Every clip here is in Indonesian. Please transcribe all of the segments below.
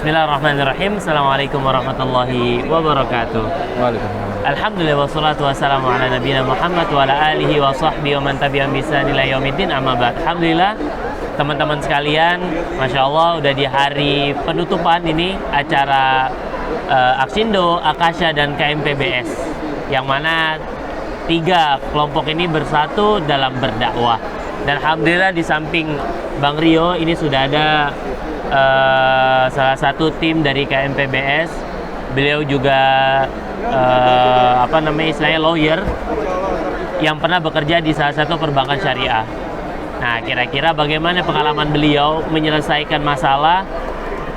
Bismillahirrahmanirrahim. Assalamualaikum warahmatullahi wabarakatuh. Waalaikumsalam. Alhamdulillah wassalatu wassalamu ala nabiyina Muhammad wa ala alihi wa sahbihi wa man tabi'ahum bi ihsan ila yaumiddin, amma ba'd. Alhamdulillah teman-teman sekalian, Masya Allah udah di hari penutupan ini acara Aksindo, Akasha dan KMPBS, yang mana 3 kelompok ini bersatu dalam berdakwah. Dan Alhamdulillah di samping Bang Rio ini sudah ada salah satu tim dari KMPBS. Beliau juga istilahnya lawyer yang pernah bekerja di salah satu perbankan syariah. Nah, kira-kira bagaimana pengalaman beliau menyelesaikan masalah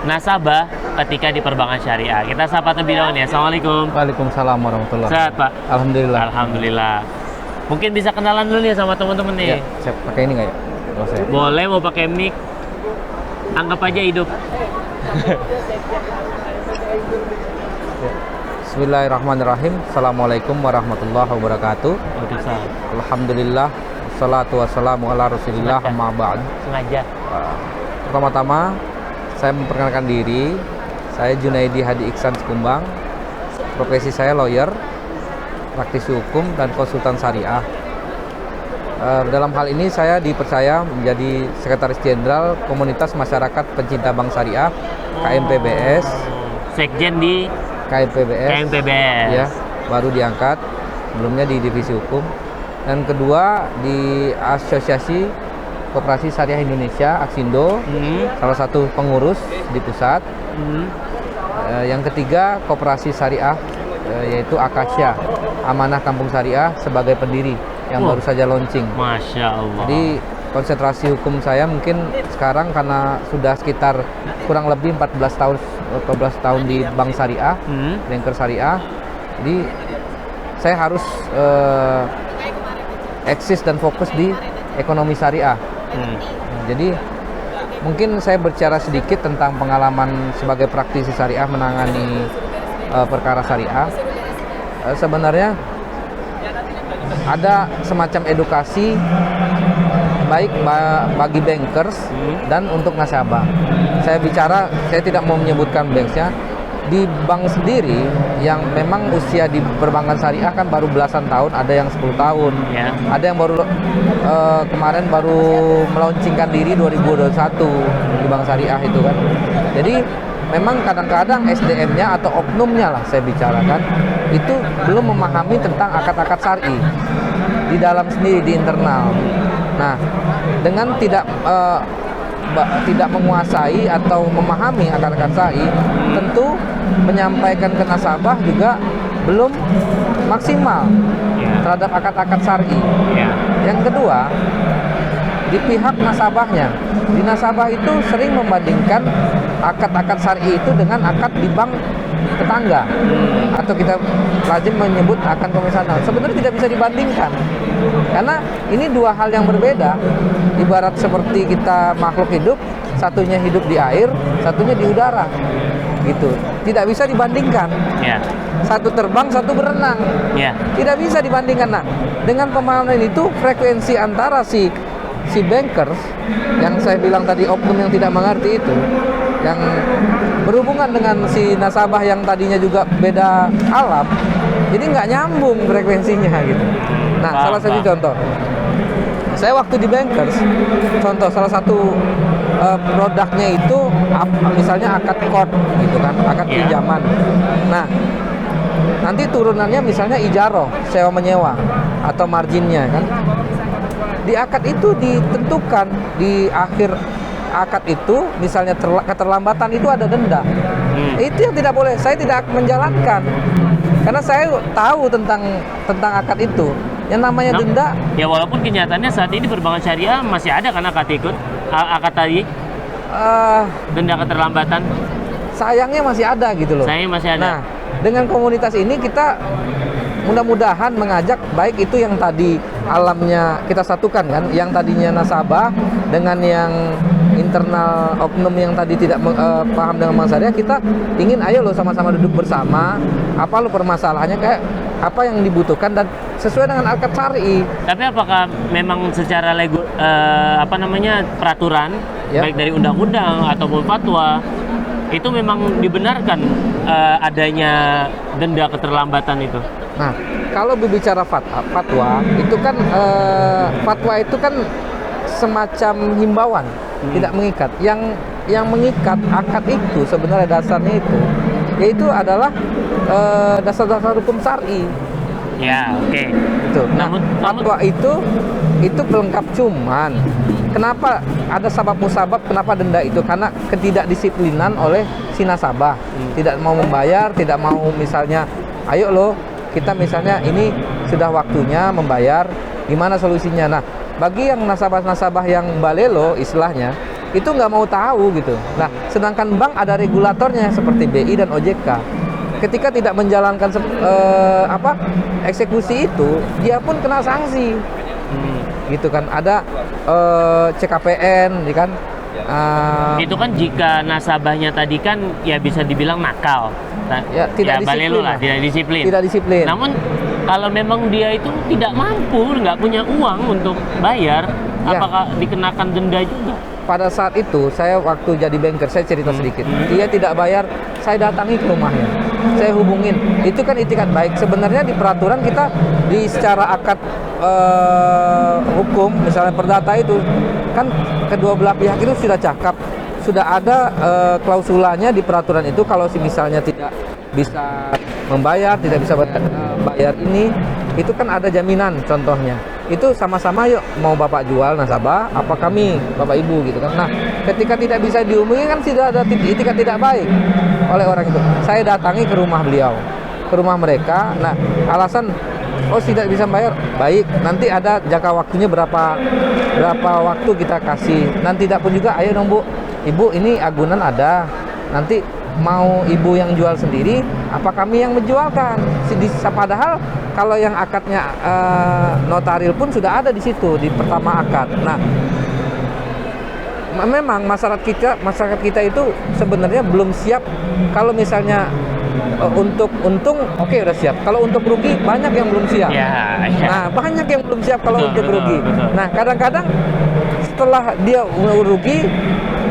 nasabah ketika di perbankan syariah? Kita sapa terlebih dahulu nih. Assalamualaikum. Waalaikumsalam warahmatullahi. Sehat, Pak? Alhamdulillah. Alhamdulillah. Mungkin bisa kenalan dulu nih sama teman-teman nih. Ya, saya pakai ini nggak ya? Boleh, mau pakai mic. Anggap aja hidup. Bismillahirrahmanirrahim. Assalamualaikum warahmatullahi wabarakatuh. Alhamdulillah. Wassalatu wassalamu ala rasulillah, amma ba'd. Sengaja. Pertama-tama saya memperkenalkan diri. Saya Junaidi Hadi Iksan Sekumbang. Profesi saya lawyer, praktisi hukum dan konsultan syariah. Dalam hal ini saya dipercaya menjadi Sekretaris Jenderal Komunitas Masyarakat Pencinta Bank Syariah KMPBS. Sekjen di KMPBS. Ya, baru diangkat. Sebelumnya di Divisi Hukum. Dan kedua di Asosiasi Koperasi Syariah Indonesia Aksindo, salah satu pengurus di pusat. Yang ketiga Koperasi Syariah, yaitu Akasha, Amanah Kampung Syariah, sebagai pendiri yang baru saja launching. Masya Allah. Jadi konsentrasi hukum saya mungkin sekarang karena sudah sekitar kurang lebih 14 tahun di Bank Syariah, banker Syariah. Jadi saya harus eksis dan fokus di ekonomi syariah. Jadi mungkin saya berbicara sedikit tentang pengalaman sebagai praktisi syariah menangani perkara syariah. Sebenarnya ada semacam edukasi baik bagi bankers dan untuk nasabah. Saya tidak mau menyebutkan banksnya. Di bank sendiri yang memang usia di perbankan syariah kan baru belasan tahun, ada yang 10 tahun, ada yang baru kemarin baru melaunchingkan diri 2021 di bank syariah itu kan. Jadi memang kadang-kadang SDM-nya atau oknumnya lah saya bicarakan itu belum memahami tentang akad-akad syar'i di dalam sendiri, di internal. Nah, dengan tidak menguasai atau memahami akad-akad syar'i, tentu menyampaikan ke nasabah juga belum maksimal terhadap akad-akad syar'i. Yang kedua, di pihak nasabahnya, di nasabah itu sering membandingkan akad-akad syar'i itu dengan akad di bank tetangga, atau kita lazim menyebut akad konvensional. Sebenarnya tidak bisa dibandingkan karena ini dua hal yang berbeda. Ibarat seperti kita makhluk hidup, satunya hidup di air, satunya di udara, gitu. Tidak bisa dibandingkan. Satu terbang, satu berenang. Tidak bisa dibandingkan. Nah, dengan pemahaman itu, frekuensi antara si bankers yang saya bilang tadi, oknum yang tidak mengerti itu, yang berhubungan dengan si nasabah yang tadinya juga beda alam, jadi nggak nyambung frekuensinya gitu. Nah, salah satu contoh, saya waktu di bankers, contoh salah satu produknya itu misalnya akad kod gitu kan, akad pinjaman. Nah, nanti turunannya misalnya ijaroh, sewa menyewa atau marginnya kan. Di akad itu ditentukan di akhir akad itu, misalnya keterlambatan itu ada denda. Itu yang tidak boleh, saya tidak menjalankan karena saya tahu tentang akad itu. Yang namanya denda. Ya, walaupun kenyataannya saat ini perbankan syariah masih ada kan akad tadi. Denda keterlambatan. Sayangnya masih ada gitu loh. Sayangnya masih ada. Nah, dengan komunitas ini kita mudah-mudahan mengajak baik itu yang tadi alamnya kita satukan kan, yang tadinya nasabah dengan yang internal oknum yang tadi tidak paham dengan bank syariah. Kita ingin ayo lo sama-sama duduk bersama, apa lo permasalahannya, kayak apa yang dibutuhkan dan sesuai dengan akad syar'i. Tapi apakah memang secara peraturan baik dari undang-undang ataupun fatwa itu memang dibenarkan adanya denda keterlambatan itu. Nah, kalau berbicara fatwa, itu kan fatwa itu kan semacam himbauan, tidak mengikat. Yang mengikat akad itu sebenarnya dasarnya itu, yaitu adalah dasar-dasar hukum syar'i. Ya, oke. Itu. Nah, fatwa itu pelengkap, cuman kenapa ada sabab musabab, kenapa denda itu? Karena ketidakdisiplinan oleh si nasabah, tidak mau membayar, tidak mau misalnya, ayo loh kita misalnya ini sudah waktunya membayar, gimana solusinya? Nah, bagi yang nasabah-nasabah yang balelo istilahnya, itu nggak mau tahu gitu. Nah, sedangkan bank ada regulatornya seperti BI dan OJK. Ketika tidak menjalankan eksekusi itu, dia pun kena sanksi. Gitu kan, ada CKPN, kan? Itu kan jika nasabahnya tadi kan ya bisa dibilang nakal. Ya, tidak disiplin lah, tidak disiplin. Tidak disiplin. Namun kalau memang dia itu tidak mampu, nggak punya uang untuk bayar, apakah dikenakan denda juga? Pada saat itu saya waktu jadi banker, saya cerita sedikit. Dia tidak bayar, saya datangi ke rumahnya, saya hubungin. Itu kan itikat baik. Sebenarnya di peraturan kita di secara akad hukum, misalnya perdata itu kan kedua belah pihak itu sudah cakap, sudah ada klausulanya di peraturan itu. Kalau misalnya tidak bisa membayar, tidak bisa bayar ini, itu kan ada jaminan. Contohnya itu sama-sama, yuk mau bapak jual nasabah apa kami bapak ibu gitu kan. Nah, ketika tidak bisa dihubungi kan sudah ada itikat tidak baik oleh orang itu. Saya datangi ke rumah beliau, ke rumah mereka. Nah, alasan tidak bisa bayar, baik, nanti ada jangka waktunya berapa waktu kita kasih. Nanti tidak pun juga, ayo dong Bu, ibu ini agunan ada, nanti mau ibu yang jual sendiri apa kami yang menjualkan. Padahal kalau yang akadnya notaril pun sudah ada di situ di pertama akad. Nah, memang masyarakat kita itu sebenarnya belum siap. Kalau misalnya untuk untung, oke, udah siap. Kalau untuk rugi banyak yang belum siap. Nah, banyak yang belum siap kalau untuk rugi. Nah, kadang-kadang setelah dia rugi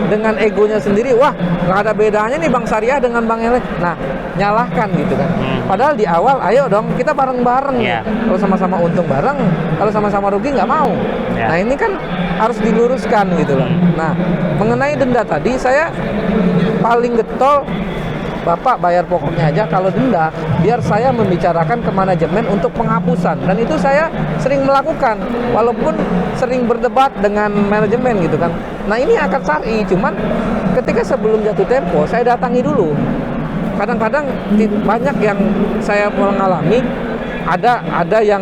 dengan egonya sendiri, wah nggak ada bedanya nih bank syariah dengan bank yang lain. Nah, nyalahkan gitu kan. Padahal di awal, ayo dong kita bareng-bareng. Kalau sama-sama untung bareng, kalau sama-sama rugi nggak mau. Nah, ini kan harus diluruskan gitu loh. Nah, mengenai denda tadi, saya paling getol, Bapak bayar pokoknya aja. Kalau denda, biar saya membicarakan ke manajemen untuk penghapusan. Dan itu saya sering melakukan, walaupun sering berdebat dengan manajemen gitu kan. Nah, ini akad syar'i, cuman ketika sebelum jatuh tempo, saya datangi dulu. Kadang-kadang banyak yang saya mengalami, ada yang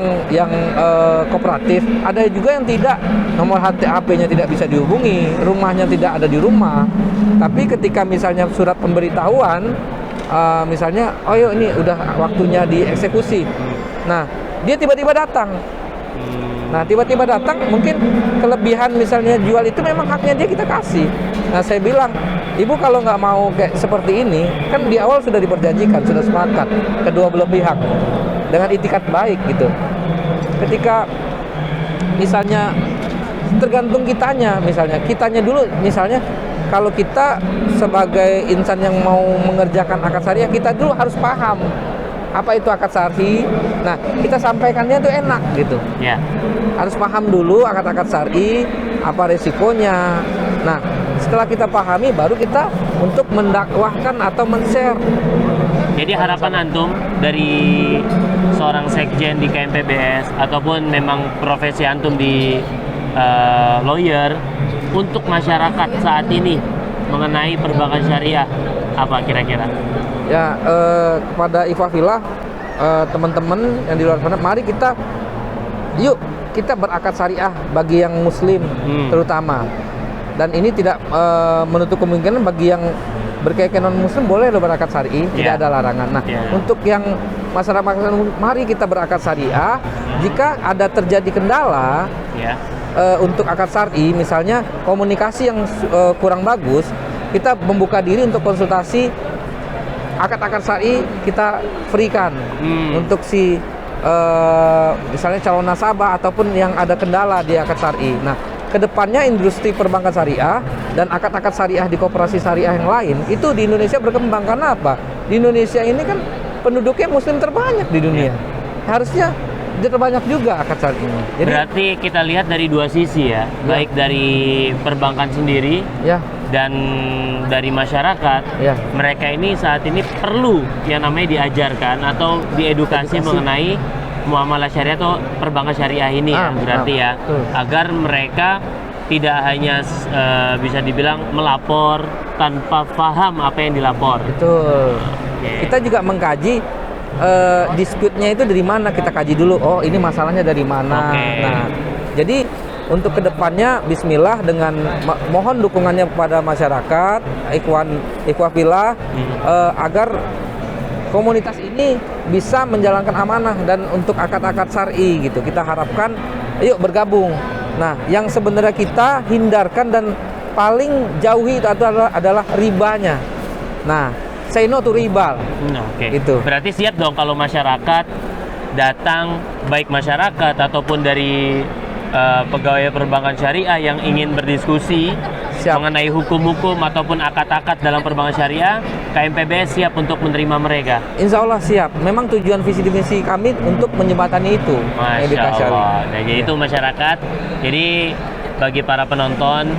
kooperatif, ada juga yang tidak, nomor HP-nya tidak bisa dihubungi, rumahnya tidak ada di rumah. Tapi ketika misalnya surat pemberitahuan, misalnya, oh yuk ini udah waktunya dieksekusi. Nah, dia tiba-tiba datang. Nah, tiba-tiba datang, mungkin kelebihan misalnya jual itu memang haknya dia, kita kasih. Nah, saya bilang, ibu kalau nggak mau kayak seperti ini, kan di awal sudah diperjanjikan, sudah sepakat kedua belah pihak dengan itikat baik gitu. Ketika misalnya tergantung kitanya dulu, misalnya kalau kita sebagai insan yang mau mengerjakan akad syariah, kita dulu harus paham apa itu akad syar'i. Nah, kita sampaikannya tuh enak gitu. Harus paham dulu akad-akad syar'i, apa resikonya. Nah, setelah kita pahami, baru kita untuk mendakwahkan atau men-share. Jadi harapan antum dari seorang sekjen di KMPBS ataupun memang profesi antum di lawyer untuk masyarakat saat ini mengenai perbankan syariah, apa kira-kira? Ya, kepada Ifafillah, teman-teman yang di luar sana, mari yuk kita berakad syariah bagi yang muslim terutama. Dan ini tidak menutup kemungkinan bagi yang berkeyakinan non-muslim boleh loh berakad syari'i, tidak ada larangan. Nah, untuk yang masyarakat, mari kita berakad syariah. Jika ada terjadi kendala untuk akad syar'i, misalnya komunikasi yang kurang bagus, kita membuka diri untuk konsultasi. Akad-akad syar'i kita free-kan untuk si misalnya calon nasabah ataupun yang ada kendala di akad syar'i. Nah, kedepannya industri perbankan syariah dan akad-akad syariah di koperasi syariah yang lain itu di Indonesia berkembang. Karena apa? Di Indonesia ini kan penduduknya muslim terbanyak di dunia. Harusnya terbanyak juga akad syariah ini. Jadi, berarti kita lihat dari dua sisi ya, baik dari perbankan sendiri ya, dan dari masyarakat. Mereka ini saat ini perlu yang namanya diajarkan atau diedukasi mengenai muamalah syariah atau perbankan syariah ini ya, berarti ya, agar mereka tidak hanya bisa dibilang melapor tanpa paham apa yang dilapor. Betul. Kita juga mengkaji dispute-nya itu dari mana, kita kaji dulu. Oh, ini masalahnya dari mana. Nah, jadi untuk kedepannya, Bismillah, dengan mohon dukungannya kepada masyarakat, ikhwah fillah, agar komunitas ini bisa menjalankan amanah dan untuk akad-akad syar'i gitu. Kita harapkan, yuk bergabung. Nah, yang sebenarnya kita hindarkan dan paling jauhi itu adalah ribanya. Nah, say no to riba. Gitu. Berarti siap dong kalau masyarakat datang, baik masyarakat ataupun dari pegawai perbankan syariah yang ingin berdiskusi mengenai hukum-hukum ataupun akad-akad dalam perbankan syariah, KMPBS siap untuk menerima mereka. Insya Allah siap. Memang tujuan visi misi kami untuk menjembatani itu. Masya Allah. Dan jadi itu masyarakat. Jadi bagi para penonton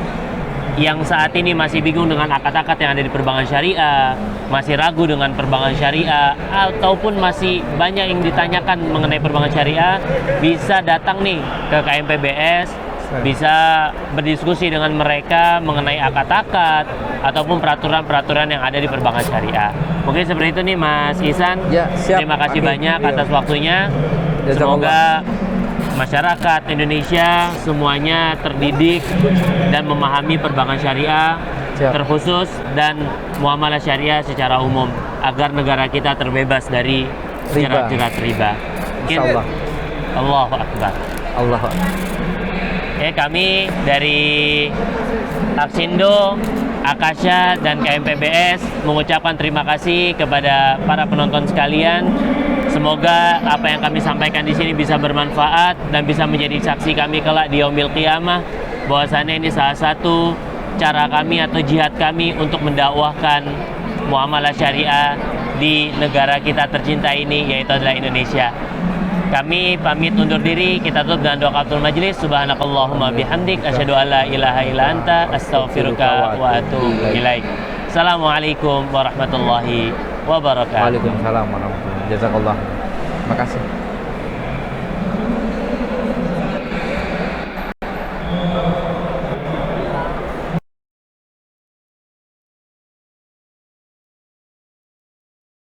yang saat ini masih bingung dengan akad-akad yang ada di perbankan syariah, masih ragu dengan perbankan syariah, ataupun masih banyak yang ditanyakan mengenai perbankan syariah, bisa datang nih ke KMPBS, bisa berdiskusi dengan mereka mengenai akad-akad ataupun peraturan-peraturan yang ada di perbankan syariah. Mungkin seperti itu nih Mas Ihsan. Ya, siap. Terima kasih banyak atas waktunya. Semoga masyarakat Indonesia semuanya terdidik dan memahami perbankan syariah terkhusus dan muamalah syariah secara umum agar negara kita terbebas dari jerat-jerat riba. Insyaallah. Allahu Akbar. Allahu Akbar. Kami dari Aksindo, Akasha, dan KMPBS mengucapkan terima kasih kepada para penonton sekalian. Semoga apa yang kami sampaikan di sini bisa bermanfaat dan bisa menjadi saksi kami kelak di Yaumil Qiyamah, bahwasannya ini salah satu cara kami atau jihad kami untuk mendakwahkan muamalah syariah di negara kita tercinta ini, yaitu adalah Indonesia. Kami pamit undur diri, kita tutup dengan doa kafaratul majelis. Subhanakallahumma bihamdik, asyhadu an la ilaha illa anta, astaghfiruka wa atubu ilaik. Assalamualaikum warahmatullahi wabarakatuh. Waalaikumsalam warahmatullahi wabarakatuh. Jazakallah. Terima kasih.